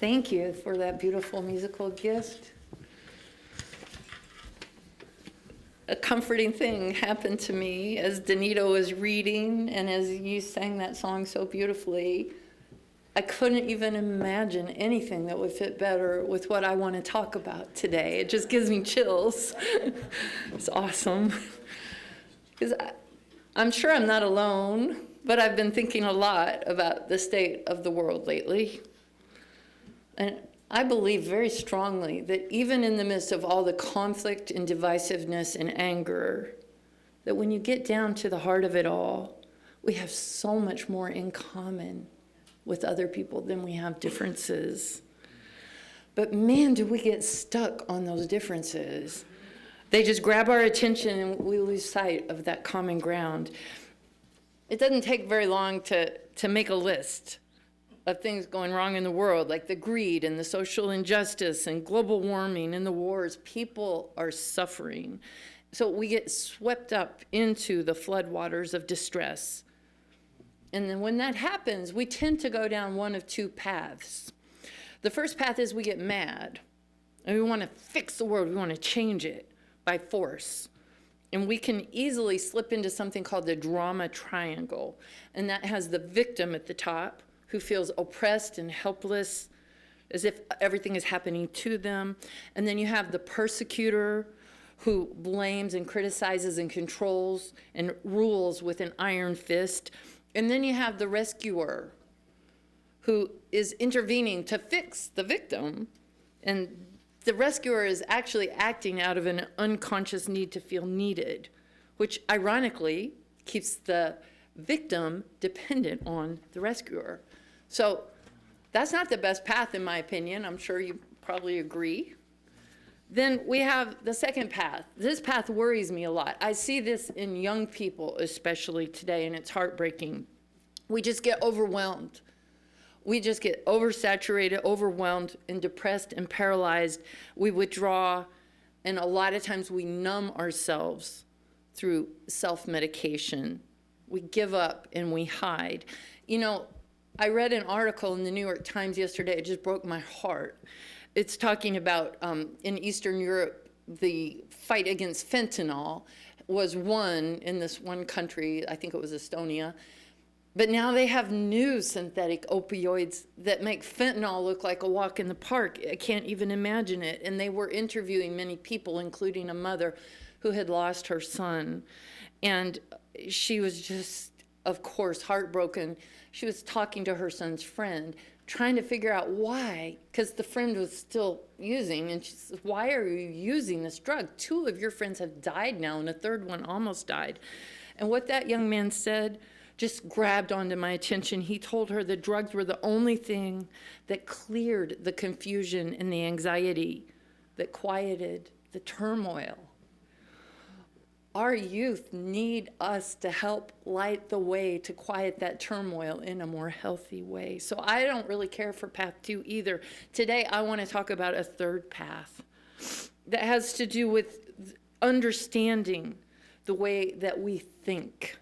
Thank you for that beautiful musical gift. A comforting thing happened to me as Danita was reading and as you sang that song so beautifully. I couldn't even imagine anything that would fit better with what I want to talk about today. It just gives me chills. It's awesome. Because I'm sure I'm not alone, but I've been thinking a lot about the state of the world lately. And I believe very strongly that even in the midst of all the conflict and divisiveness and anger, that when you get down to the heart of it all, we have so much more in common with other people than we have differences. But man, do we get stuck on those differences. They just grab our attention and we lose sight of that common ground. It doesn't take very long to make a list of things going wrong in the world, like the greed and the social injustice and global warming and the wars. People are suffering. So we get swept up into the floodwaters of distress. And then when that happens, we tend to go down one of two paths. The first path is we get mad, and we want to fix the world. We want to change it by force. And we can easily slip into something called the drama triangle. And that has the victim at the top, who feels oppressed and helpless, as if everything is happening to them. And then you have the persecutor, who blames and criticizes and controls and rules with an iron fist. And then you have the rescuer, who is intervening to fix the victim. And the rescuer is actually acting out of an unconscious need to feel needed, which ironically keeps the victim dependent on the rescuer. So that's not the best path, in my opinion. I'm sure you probably agree. Then we have the second path. This path worries me a lot. I see this in young people, especially today, and it's heartbreaking. We just get overwhelmed. We just get oversaturated, overwhelmed, and depressed and paralyzed. We withdraw, and a lot of times we numb ourselves through self-medication. We give up and we hide. You know, I read an article in the New York Times yesterday. It just broke my heart. It's talking about in Eastern Europe, the fight against fentanyl was won in this one country. I think it was Estonia. But now they have new synthetic opioids that make fentanyl look like a walk in the park. I can't even imagine it. And they were interviewing many people, including a mother who had lost her son. And she was just, of course, heartbroken. She was talking to her son's friend, trying to figure out why, because the friend was still using. And she says, why are you using this drug? 2 of your friends have died now, and a third one almost died. And what that young man said just grabbed onto my attention. He told her the drugs were the only thing that cleared the confusion and the anxiety, that quieted the turmoil. Our youth need us to help light the way to quiet that turmoil in a more healthy way. So I don't really care for path 2 either. Today I want to talk about a third path that has to do with understanding the way that we think,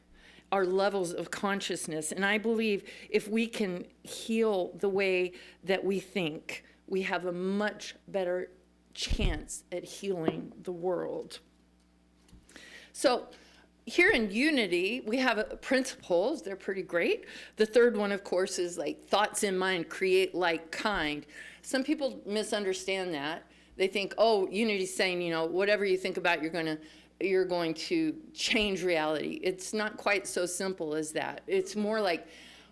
our levels of consciousness. And I believe if we can heal the way that we think, we have a much better chance at healing the world. So here in Unity, we have principles. They're pretty great. The third one, of course, is like thoughts in mind create like kind. Some people misunderstand that. They think, oh, Unity's saying, you know, whatever you think about, you're going to change reality. It's not quite so simple as that. It's more like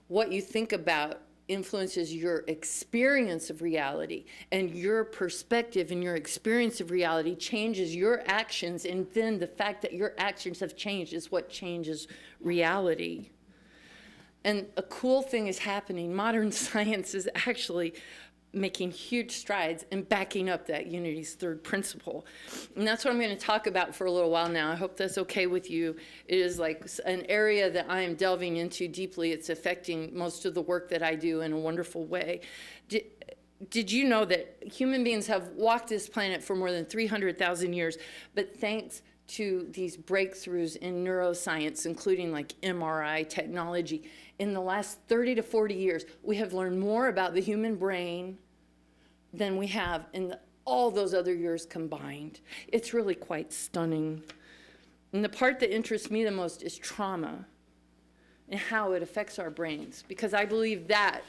what you think about influences your experience of reality, and your perspective and your experience of reality changes your actions, and then the fact that your actions have changed is what changes reality. And a cool thing is happening. Modern science is actually making huge strides in backing up that Unity's third principle. And that's what I'm going to talk about for a little while now. I hope that's okay with you. It is like an area that I am delving into deeply. It's affecting most of the work that I do in a wonderful way. Did you know that human beings have walked this planet for more than 300,000 years, but thanks to these breakthroughs in neuroscience, including like MRI technology, in the last 30 to 40 years, we have learned more about the human brain than we have in all those other years combined. It's really quite stunning. And the part that interests me the most is trauma and how it affects our brains, because I believe that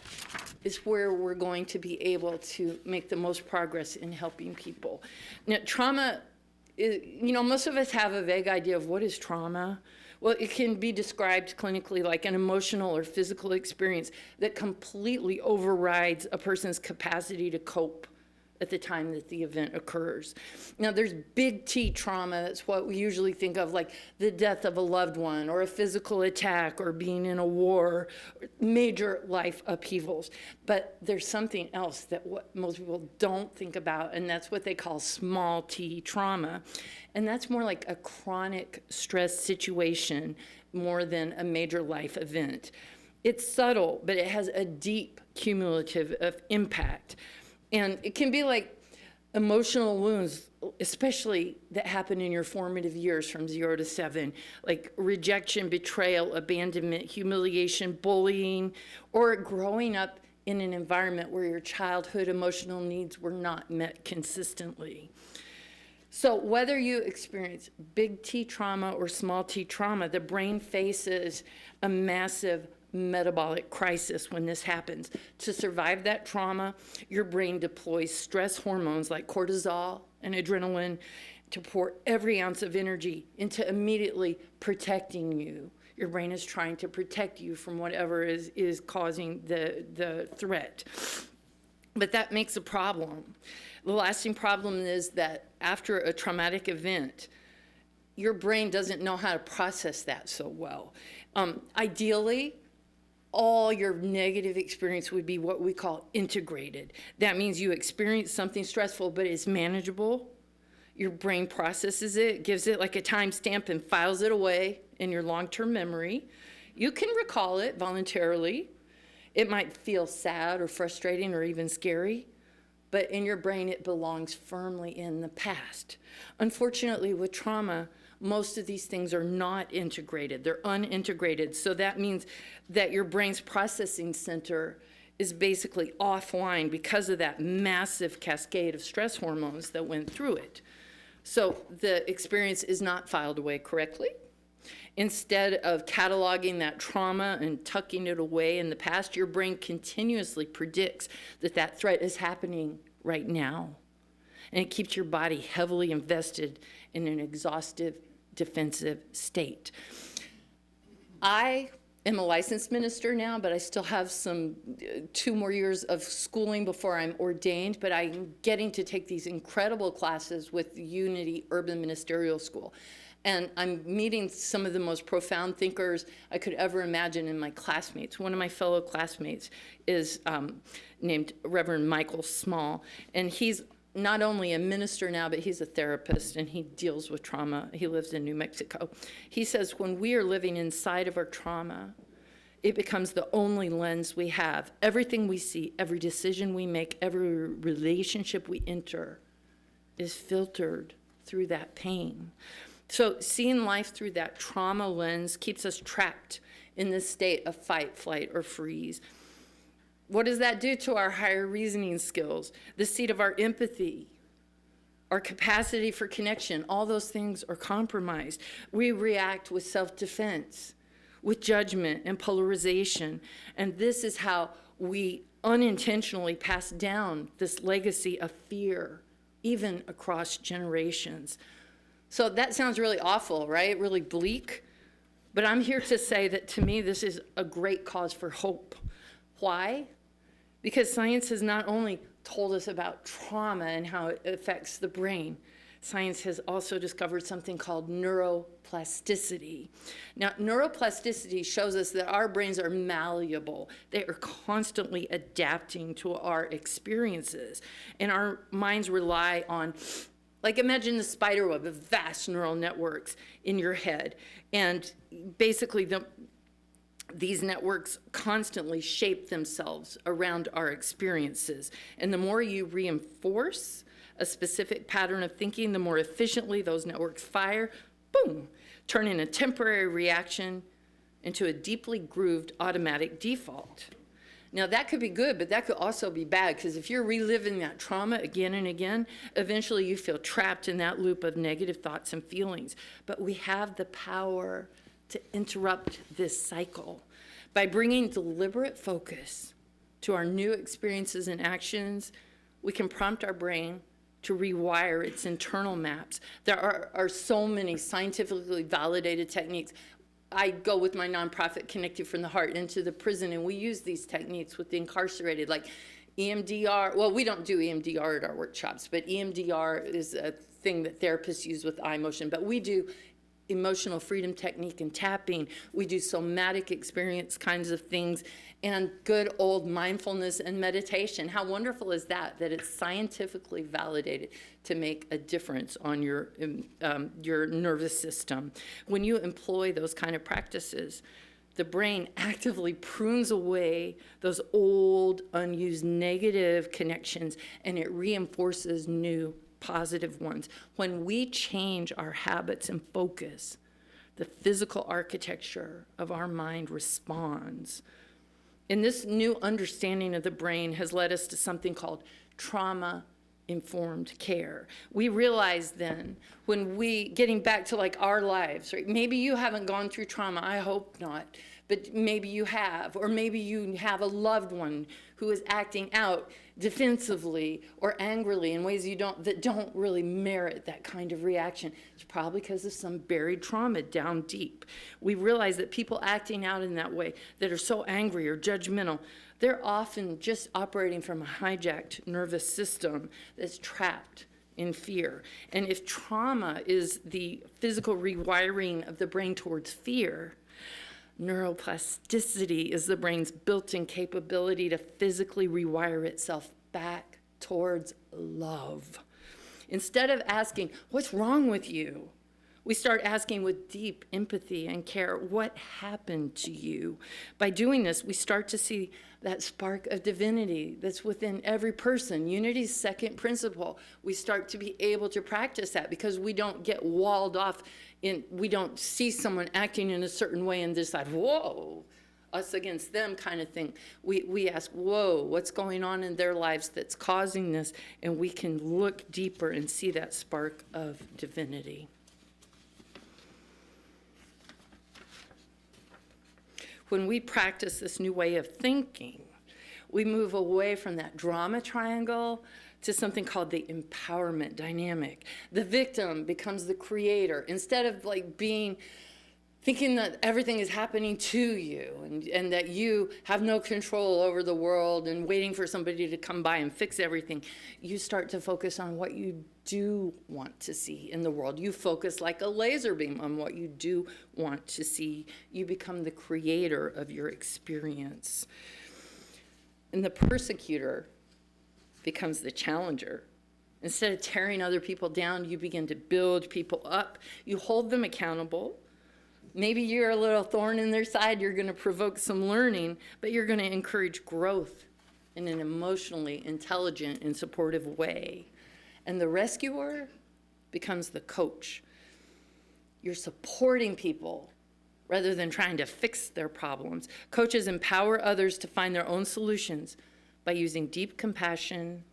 is where we're going to be able to make the most progress in helping people. Now, trauma is, most of us have a vague idea of what is trauma. Well, it can be described clinically like an emotional or physical experience that completely overrides a person's capacity to cope at the time that the event occurs. Now, there's big T trauma. That's what we usually think of, like the death of a loved one or a physical attack or being in a war, major life upheavals. But there's something else that what most people don't think about, and that's what they call small T trauma. And that's more like a chronic stress situation more than a major life event. It's subtle, but it has a deep cumulative impact. And it can be like emotional wounds, especially that happen in your formative years from 0 to 7, like rejection, betrayal, abandonment, humiliation, bullying, or growing up in an environment where your childhood emotional needs were not met consistently. So whether you experience big T trauma or small T trauma, the brain faces a massive metabolic crisis when this happens. To survive that trauma, your brain deploys stress hormones like cortisol and adrenaline to pour every ounce of energy into immediately protecting you. Your brain is trying to protect you from whatever is causing the threat. But that makes a problem. The lasting problem is that after a traumatic event, your brain doesn't know how to process that so well. Ideally, all your negative experience would be what we call integrated. That means you experience something stressful, but it's manageable. Your brain processes it, gives it like a timestamp and files it away in your long-term memory. You can recall it voluntarily. It might feel sad or frustrating or even scary, but in your brain it belongs firmly in the past. Unfortunately, with trauma, most of these things are not integrated. They're unintegrated. So that means that your brain's processing center is basically offline because of that massive cascade of stress hormones that went through it. So the experience is not filed away correctly. Instead of cataloging that trauma and tucking it away in the past, your brain continuously predicts that that threat is happening right now. And it keeps your body heavily invested in an exhaustive defensive state. I am a licensed minister now, but I still have 2 more years of schooling before I'm ordained, but I'm getting to take these incredible classes with Unity Urban Ministerial School. And I'm meeting some of the most profound thinkers I could ever imagine in my classmates. One of my fellow classmates is named Reverend Michael Small, and he's not only a minister now, but he's a therapist, and he deals with trauma. He lives in New Mexico. He says when we are living inside of our trauma, it becomes the only lens we have. Everything we see, every decision we make, every relationship we enter is filtered through that pain. So seeing life through that trauma lens keeps us trapped in this state of fight, flight, or freeze. What does that do to our higher reasoning skills, the seat of our empathy, our capacity for connection? All those things are compromised. We react with self-defense, with judgment and polarization. And this is how we unintentionally pass down this legacy of fear, even across generations. So that sounds really awful, right? Really bleak. But I'm here to say that to me, this is a great cause for hope. Why? Because science has not only told us about trauma and how it affects the brain, science has also discovered something called neuroplasticity. Now, neuroplasticity shows us that our brains are malleable. They are constantly adapting to our experiences. And our minds rely on, like, imagine the spider web of vast neural networks in your head. And basically, these networks constantly shape themselves around our experiences. And the more you reinforce a specific pattern of thinking, the more efficiently those networks fire, boom, turning a temporary reaction into a deeply grooved automatic default. Now, that could be good, but that could also be bad, because if you're reliving that trauma again and again, eventually you feel trapped in that loop of negative thoughts and feelings. But we have the power to interrupt this cycle by bringing deliberate focus to our new experiences and actions. We can prompt our brain to rewire its internal maps. There are so many scientifically validated techniques. I go with my nonprofit, Connected from the Heart, into the prison, and we use these techniques with the incarcerated, like EMDR. Well, we don't do EMDR at our workshops, but EMDR is a thing that therapists use with eye motion. But we do emotional freedom technique and tapping. We do somatic experience kinds of things, and good old mindfulness and meditation. How wonderful is that, that it's scientifically validated to make a difference on your nervous system. When you employ those kind of practices, the brain actively prunes away those old, unused negative connections, and it reinforces new positive ones. When we change our habits and focus, the physical architecture of our mind responds. And this new understanding of the brain has led us to something called trauma-informed care. We realize then, when getting back to like our lives, right? Maybe you haven't gone through trauma, I hope not, but maybe you have, or maybe you have a loved one who is acting out defensively or angrily in ways that don't really merit that kind of reaction. It's probably because of some buried trauma down deep. We realize that people acting out in that way, that are so angry or judgmental, they're often just operating from a hijacked nervous system that's trapped in fear. And if trauma is the physical rewiring of the brain towards fear, neuroplasticity is the brain's built-in capability to physically rewire itself back towards love. Instead of asking, what's wrong with you? We start asking with deep empathy and care, what happened to you? By doing this, we start to see that spark of divinity that's within every person. Unity's second principle. We start to be able to practice that because we don't get walled off we don't see someone acting in a certain way and decide, whoa, us against them kind of thing. We ask, whoa, what's going on in their lives that's causing this? And we can look deeper and see that spark of divinity. When we practice this new way of thinking, we move away from that drama triangle to something called the empowerment dynamic. The victim becomes the creator. Instead of thinking that everything is happening to you and that you have no control over the world and waiting for somebody to come by and fix everything, you start to focus on what you do want to see in the world. You focus like a laser beam on what you do want to see. You become the creator of your experience. And the persecutor becomes the challenger. Instead of tearing other people down, you begin to build people up. You hold them accountable. Maybe you're a little thorn in their side. You're going to provoke some learning, but you're going to encourage growth in an emotionally intelligent and supportive way. And the rescuer becomes the coach. You're supporting people rather than trying to fix their problems. Coaches empower others to find their own solutions by using deep compassion,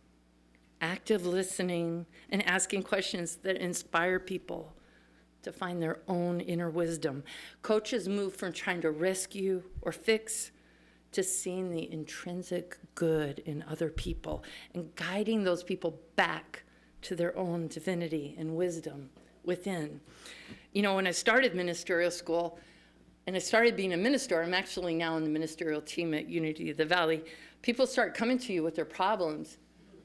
active listening, and asking questions that inspire people to find their own inner wisdom. Coaches move from trying to rescue or fix to seeing the intrinsic good in other people and guiding those people back to their own divinity and wisdom within. You know, when I started ministerial school and I started being a minister, I'm actually now in the ministerial team at Unity of the Valley, people start coming to you with their problems.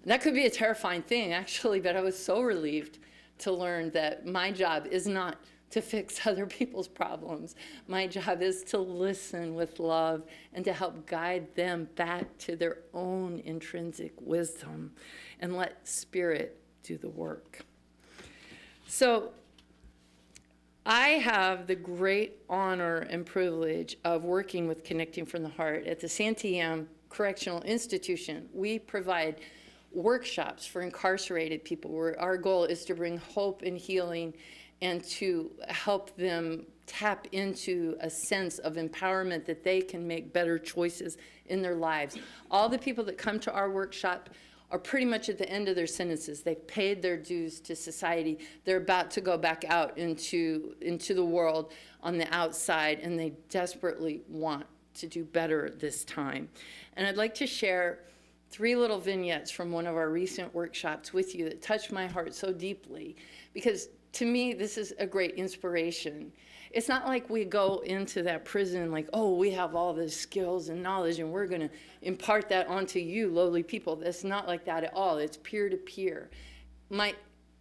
And that could be a terrifying thing, actually, but I was so relieved to learn that my job is not to fix other people's problems. My job is to listen with love and to help guide them back to their own intrinsic wisdom and let Spirit do the work. So I have the great honor and privilege of working with Connecting from the Heart at the Santiam Correctional Institution. We provide workshops for incarcerated people where our goal is to bring hope and healing and to help them tap into a sense of empowerment that they can make better choices in their lives. All the people that come to our workshop are pretty much at the end of their sentences. They've paid their dues to society. They're about to go back out into the world on the outside, and they desperately want to do better this time. And I'd like to share 3 little vignettes from one of our recent workshops with you that touched my heart so deeply, because to me, this is a great inspiration. It's not like we go into that prison like, oh, we have all the skills and knowledge and we're going to impart that onto you, lowly people. That's not like that at all. It's peer to peer.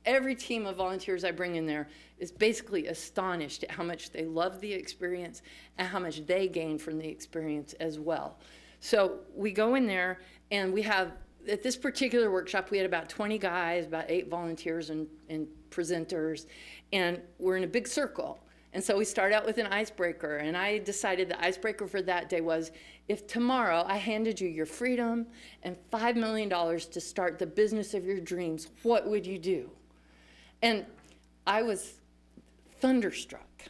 Every team of volunteers I bring in there is basically astonished at how much they love the experience and how much they gain from the experience as well. So we go in there, and we have, at this particular workshop, we had about 20 guys, about 8 volunteers and presenters, and we're in a big circle. And so we start out with an icebreaker, and I decided the icebreaker for that day was, if tomorrow I handed you your freedom and $5 million to start the business of your dreams, what would you do? And I was thunderstruck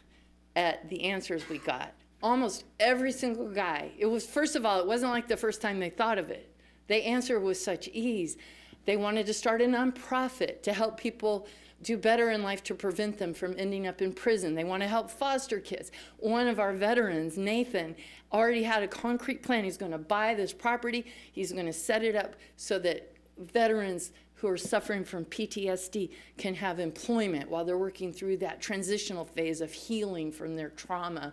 at the answers we got. Almost every single guy. It was, first of all, it wasn't like the first time they thought of it. They answered with such ease. They wanted to start a nonprofit to help people do better in life to prevent them from ending up in prison. They want to help foster kids. One of our veterans, Nathan, already had a concrete plan. He's going to buy this property. He's going to set it up so that veterans who are suffering from PTSD can have employment while they're working through that transitional phase of healing from their trauma.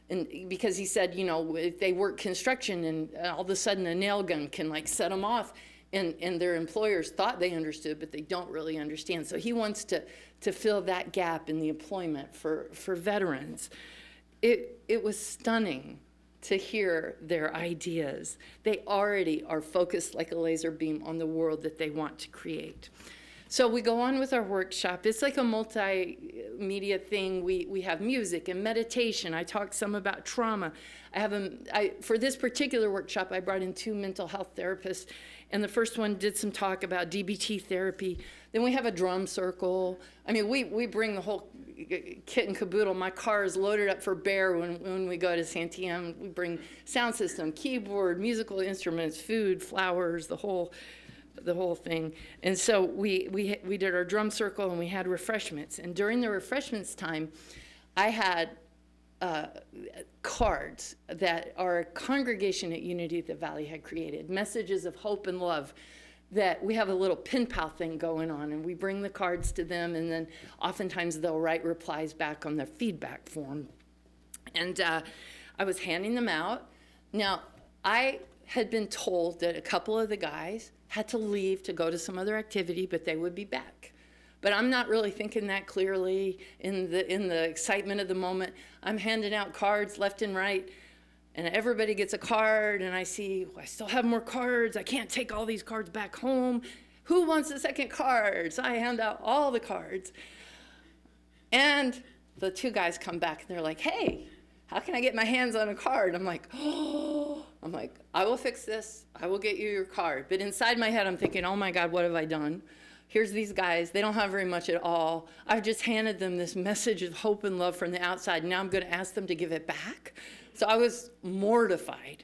And because he said, you know, if they work construction and all of a sudden a nail gun can like set them off, and their employers thought they understood, but they don't really understand. So he wants to fill that gap in the employment for veterans. It was stunning to hear their ideas. They already are focused like a laser beam on the world that they want to create. So we go on with our workshop. It's like a multimedia thing. We have music and meditation. I talked some about trauma. For this particular workshop, I brought in 2 mental health therapists, and the first one did some talk about DBT therapy. Then we have a drum circle. I mean, we bring the whole kit and caboodle. My car is loaded up for bear when we go to Santiam. We bring sound system, keyboard, musical instruments, food, flowers, the whole thing. And so we did our drum circle, and we had refreshments. And during the refreshments time, I had cards that our congregation at Unity at the Valley had created, messages of hope and love, that we have a little pen pal thing going on, and we bring the cards to them, and then oftentimes they'll write replies back on the feedback form. And I was handing them out. Now, I had been told that a couple of the guys had to leave to go to some other activity, but they would be back. But I'm not really thinking that clearly in the excitement of the moment. I'm handing out cards left and right, and everybody gets a card, and I see, I still have more cards. I can't take all these cards back home. Who wants a second card? So I hand out all the cards. And the 2 guys come back, and they're like, hey, how can I get my hands on a card? I'm like, I will fix this. I will get you your card. But inside my head, I'm thinking, oh my God, what have I done? Here's these guys. They don't have very much at all. I've just handed them this message of hope and love from the outside. Now I'm going to ask them to give it back. So I was mortified.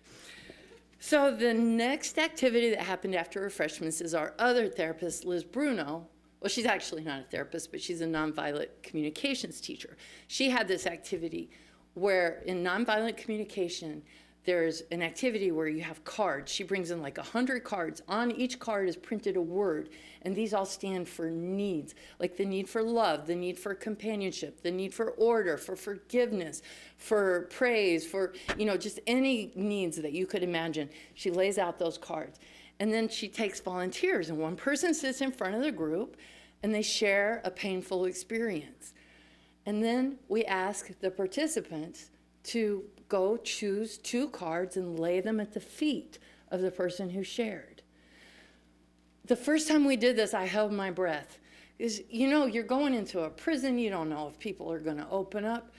So the next activity that happened after refreshments is our other therapist, Liz Bruno. Well, she's actually not a therapist, but she's a nonviolent communications teacher. She had this activity where in nonviolent communication, there's an activity where you have cards. She brings in like 100 cards. On each card is printed a word, and these all stand for needs, like the need for love, the need for companionship, the need for order, for forgiveness, for praise, for, just any needs that you could imagine. She lays out those cards. And then she takes volunteers, and one person sits in front of the group, and they share a painful experience. And then we ask the participants to go choose 2 cards and lay them at the feet of the person who shared. The first time we did this, I held my breath. Because, you're going into a prison. You don't know if people are going to open up.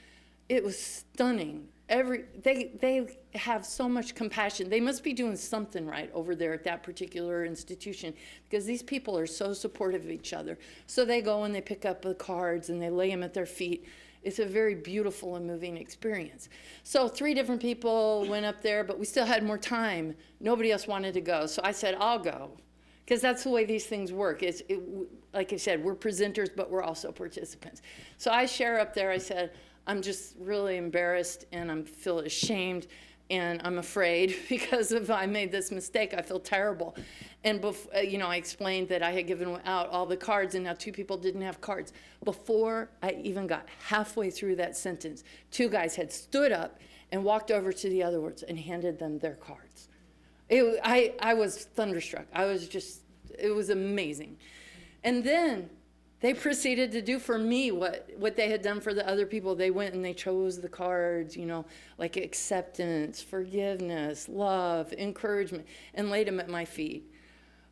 It was stunning. They have so much compassion. They must be doing something right over there at that particular institution, because these people are so supportive of each other. So they go and they pick up the cards and they lay them at their feet. It's a very beautiful and moving experience. So 3 different people went up there, but we still had more time. Nobody else wanted to go. So I said, I'll go. Because that's the way these things work. Like I said, we're presenters, but we're also participants. So I share up there. I said, I'm just really embarrassed, and I feel ashamed, and I'm afraid because if I made this mistake, I feel terrible. And I explained that I had given out all the cards, and now 2 people didn't have cards. Before I even got halfway through that sentence, 2 guys had stood up and walked over to the other ones and handed them their cards. I was thunderstruck. It was amazing. And then they proceeded to do for me what they had done for the other people. They went and they chose the cards, like acceptance, forgiveness, love, encouragement, and laid them at my feet.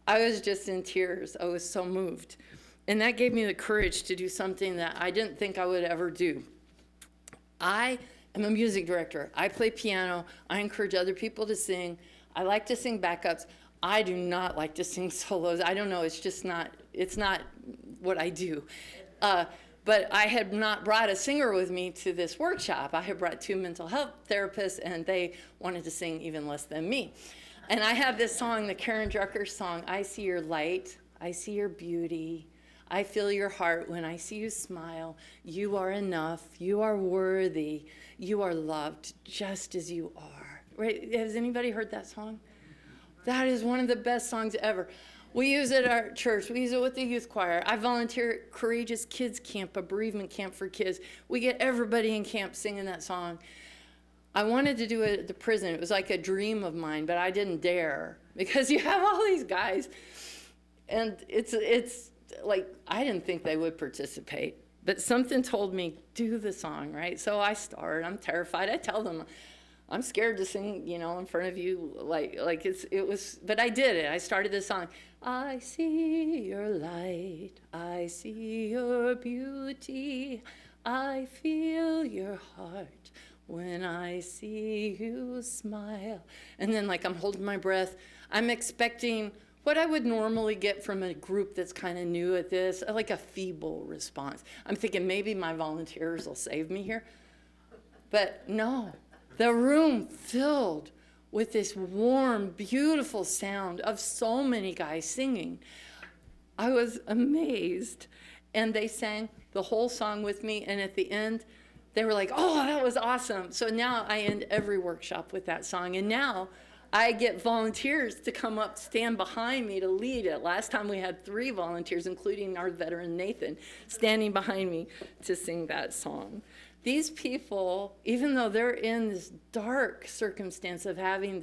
I was just in tears. I was so moved. And that gave me the courage to do something that I didn't think I would ever do. I am a music director. I play piano. I encourage other people to sing. I like to sing backups. I do not like to sing solos. I don't know. It's not what I do. But I had not brought a singer with me to this workshop. I had brought 2 mental health therapists, and they wanted to sing even less than me. And I have this song, the Karen Drucker song, I see your light, I see your beauty, I feel your heart when I see you smile. You are enough, you are worthy, you are loved just as you are. Right? Has anybody heard that song? That is one of the best songs ever. We use it at our church. We use it with the youth choir. I volunteer at Courageous Kids Camp, a bereavement camp for kids. We get everybody in camp singing that song. I wanted to do it at the prison. It was like a dream of mine, but I didn't dare because you have all these guys. And it's like, I didn't think they would participate. But something told me, do the song, right? So I start. I'm terrified. I tell them, I'm scared to sing, in front of you, but I did it. I started this song. I see your light, I see your beauty, I feel your heart when I see you smile. And then I'm holding my breath. I'm expecting what I would normally get from a group that's kind of new at this, like a feeble response. I'm thinking maybe my volunteers will save me here. But no. The room filled with this warm, beautiful sound of so many guys singing. I was amazed. And they sang the whole song with me. And at the end, they were like, oh, that was awesome. So now I end every workshop with that song. And now I get volunteers to come up, stand behind me to lead it. Last time we had 3 volunteers, including our veteran Nathan, standing behind me to sing that song. These people, even though they're in this dark circumstance of having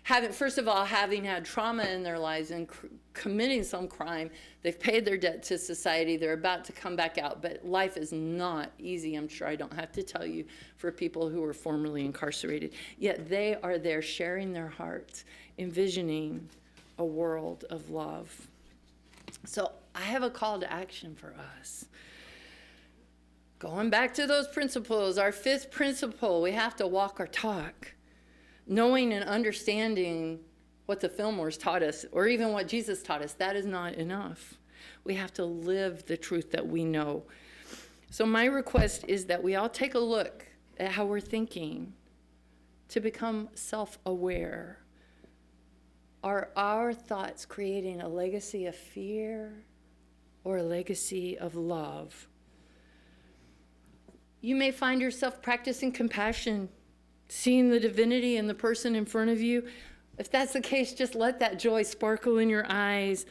had trauma in their lives and committing some crime, they've paid their debt to society, they're about to come back out, but life is not easy, I'm sure I don't have to tell you, for people who were formerly incarcerated. Yet they are there sharing their hearts, envisioning a world of love. So I have a call to action for us. Going back to those principles, our 5th principle, we have to walk our talk. Knowing and understanding what the Fillmores taught us, or even what Jesus taught us, that is not enough. We have to live the truth that we know. So my request is that we all take a look at how we're thinking to become self-aware. Are our thoughts creating a legacy of fear or a legacy of love? You may find yourself practicing compassion, seeing the divinity in the person in front of you. If that's the case, just let that joy sparkle in your eyes.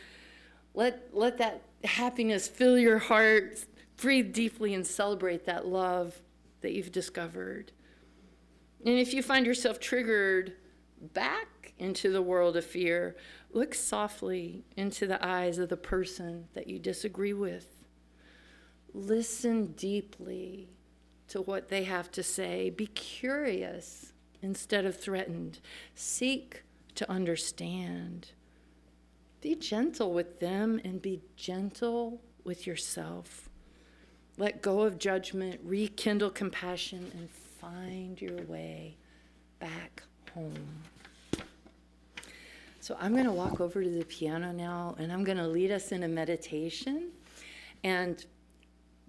Let that happiness fill your heart. Breathe deeply and celebrate that love that you've discovered. And if you find yourself triggered back into the world of fear, look softly into the eyes of the person that you disagree with. Listen deeply to what they have to say. Be curious instead of threatened. Seek to understand. Be gentle with them and be gentle with yourself. Let go of judgment, rekindle compassion, and find your way back home. So I'm going to walk over to the piano now, and I'm going to lead us in a meditation. And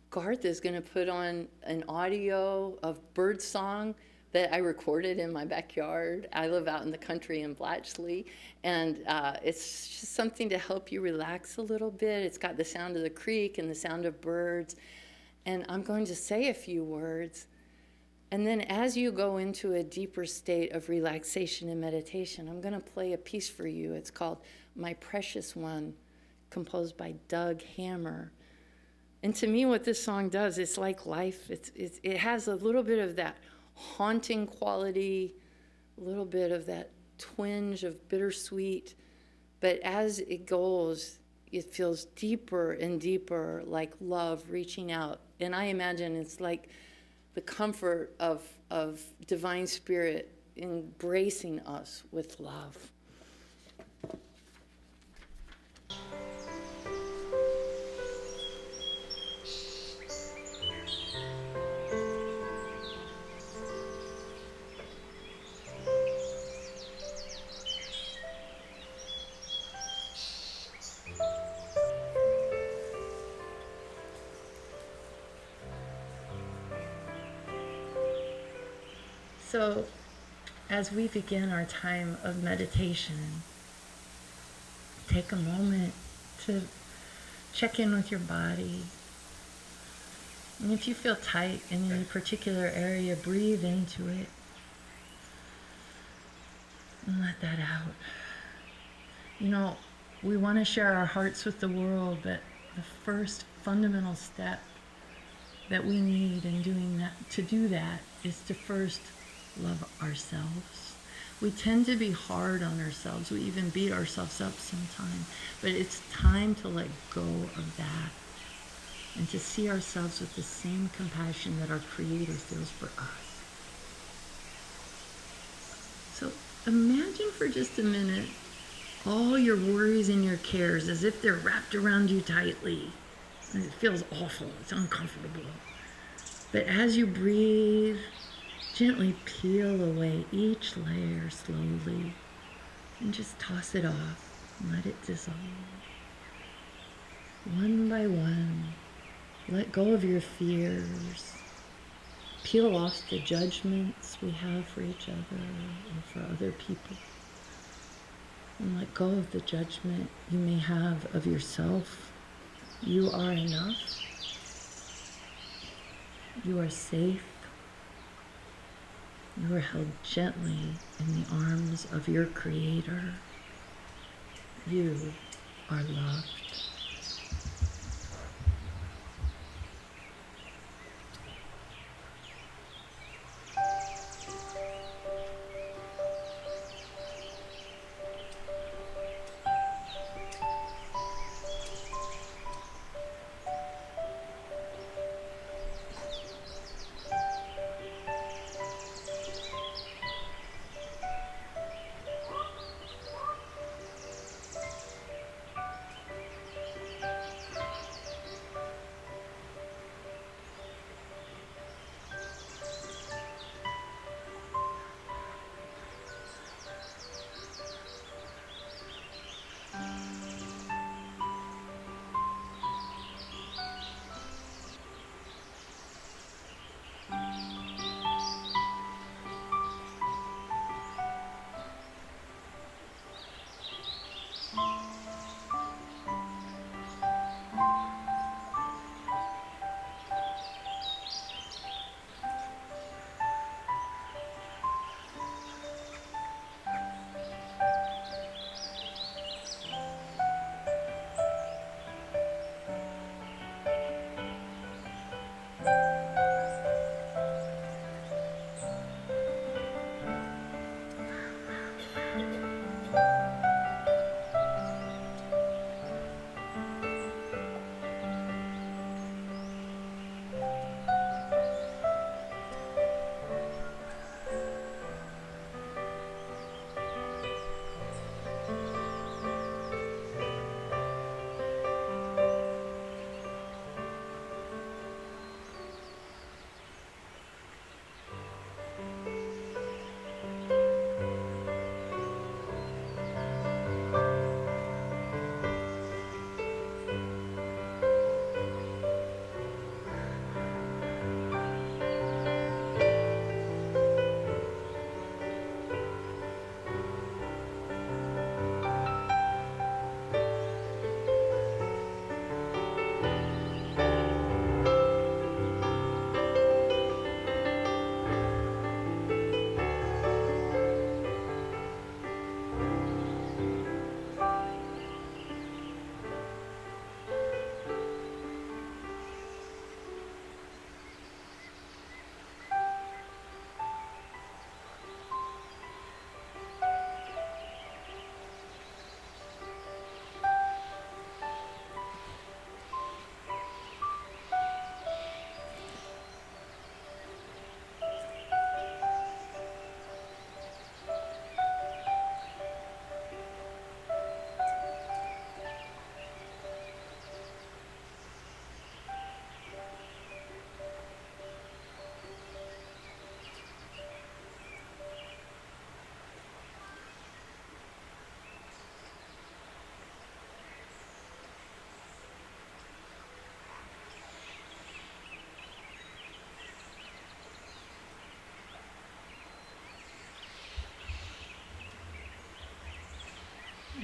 Garth is going to put on an audio of bird song that I recorded in my backyard. I live out in the country in Blatchley, and it's just something to help you relax a little bit. It's got the sound of the creek and the sound of birds. And I'm going to say a few words. And then as you go into a deeper state of relaxation and meditation, I'm going to play a piece for you. It's called My Precious One, composed by Doug Hammer. And to me, what this song does, it's like life. It has a little bit of that haunting quality, a little bit of that twinge of bittersweet. But as it goes, it feels deeper and deeper, like love reaching out. And I imagine it's like the comfort of divine spirit embracing us with love. So, as we begin our time of meditation, take a moment to check in with your body. And if you feel tight in any particular area, breathe into it and let that out. You know, we want to share our hearts with the world, but the first fundamental step that we need in doing that, to do that, is to first love ourselves. We tend to be hard on ourselves. We even beat ourselves up sometimes. But it's time to let go of that and to see ourselves with the same compassion that our Creator feels for us. So imagine for just a minute all your worries and your cares as if they're wrapped around you tightly. And it feels awful. It's uncomfortable. But as you breathe, gently peel away each layer slowly and just toss it off and let it dissolve. One by one, let go of your fears. Peel off the judgments we have for each other or for other people. And let go of the judgment you may have of yourself. You are enough. You are safe. You are held gently in the arms of your Creator. You are loved.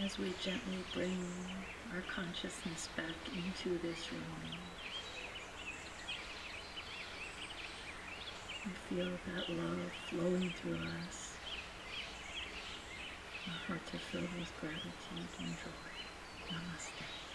as we gently bring our consciousness back into this room, we feel that love flowing through us. Our hearts are filled with gratitude and joy. Namaste.